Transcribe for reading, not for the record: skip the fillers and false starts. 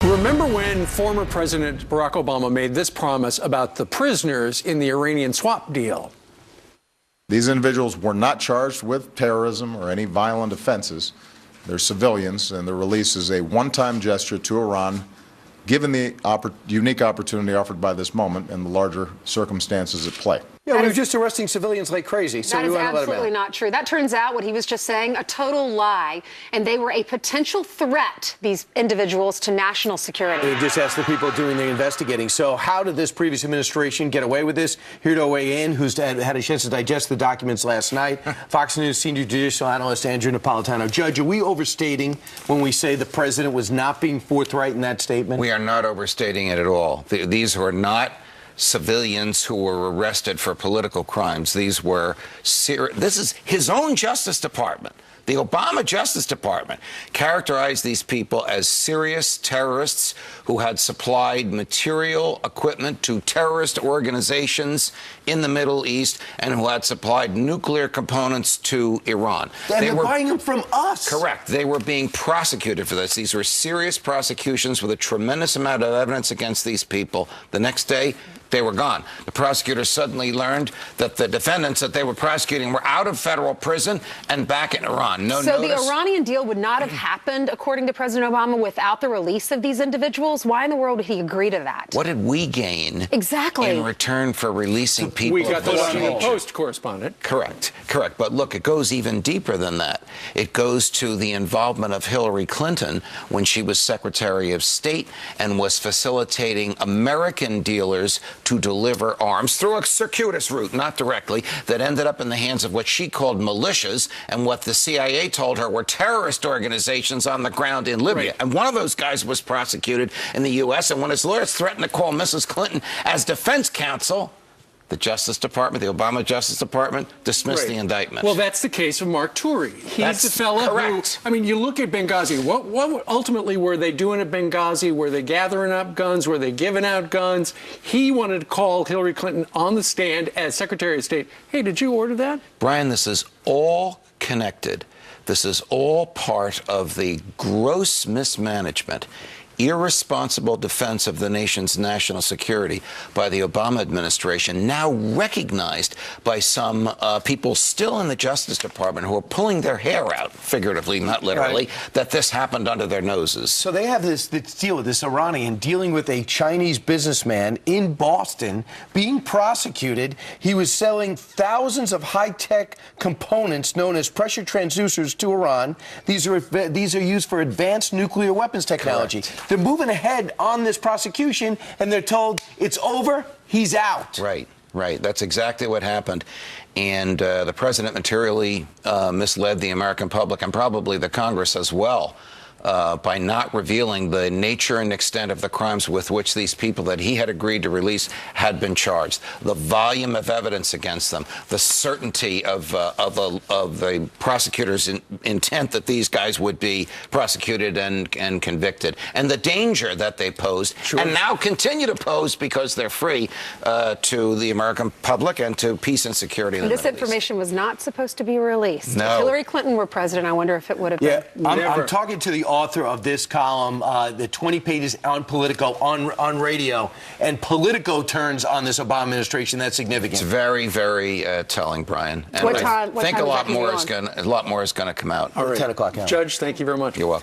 Remember when former President Barack Obama made this promise about the prisoners in the Iranian swap deal? These individuals were not charged with terrorism or any violent offenses. They're civilians, and their release is a one-time gesture to Iran, given the unique opportunity offered by this moment and the larger circumstances at play. Yeah, we were just arresting civilians like crazy. So that is absolutely not true. That turns out what he was just saying, a total lie. And they were a potential threat, these individuals, to national security. They just asked the people doing the investigating. So how did this previous administration get away with this? Here to weigh in, who's had a chance to digest the documents last night, Fox News senior judicial analyst Andrew Napolitano. Judge, are we overstating when we say the president was not being forthright in that statement? We are not overstating it at all. These were not civilians who were arrested for political crimes. These were this is his own Justice Department. The Obama Justice Department characterized these people as serious terrorists who had supplied material equipment to terrorist organizations in the Middle East and who had supplied nuclear components to Iran. And they were buying them from us. Correct. They were being prosecuted for this. These were serious prosecutions with a tremendous amount of evidence against these people. The next day, they were gone. The prosecutors suddenly learned that the defendants that they were prosecuting were out of federal prison and back in Iran. No so notice. The Iranian deal would not have happened, according to President Obama, without the release of these individuals. Why in the world did he agree to that? What did we gain exactly in return for releasing people? We got the Washington Post correspondent. Correct. But look, it goes even deeper than that. It goes to the involvement of Hillary Clinton when she was Secretary of State and was facilitating American dealers to deliver arms through a circuitous route, not directly, that ended up in the hands of what she called militias and what the CIA told her were terrorist organizations on the ground in Libya. Right. And one of those guys was prosecuted in the U.S., and when his lawyers threatened to call Mrs. Clinton as defense counsel, the Justice Department, the Obama Justice Department, dismissed the indictment. Well, that's the case of Mark Turi. He's the fellow correct. who, I mean, you look at Benghazi. What ultimately were they doing at Benghazi? Were they gathering up guns? Were they giving out guns? He wanted to call Hillary Clinton on the stand as Secretary of State. Hey, did you order that? Brian, this is all connected. This is all part of the gross mismanagement, irresponsible defense of the nation's national security by the Obama administration, now recognized by some people still in the Justice Department who are pulling their hair out, figuratively, not literally, that this happened under their noses. So they have this deal with this Iranian dealing with a Chinese businessman in Boston being prosecuted. He was selling thousands of high-tech components known as pressure transducers to Iran. These are used for advanced nuclear weapons technology. Correct. They're moving ahead on this prosecution, and they're told it's over, he's out. Right. That's exactly what happened. And the president materially misled the American public and probably the Congress as well by not revealing the nature and extent of the crimes with which these people that he had agreed to release had been charged, the volume of evidence against them, the certainty of the prosecutor's intent that these guys would be prosecuted and convicted, and the danger that they posed and now continue to pose because they're free to the American public and to peace and security in the This Middle East. information was not supposed to be released. No. If Hillary Clinton were president, I wonder if it would have been. I'm talking to the author of this column, the 20 pages on Politico, on radio, and Politico turns on this Obama administration. That's significant. It's very, very telling, Brian. And What I time think is a lot that more going is on? going to come out. All right. 10 o'clock. Judge, thank you very much. You're welcome.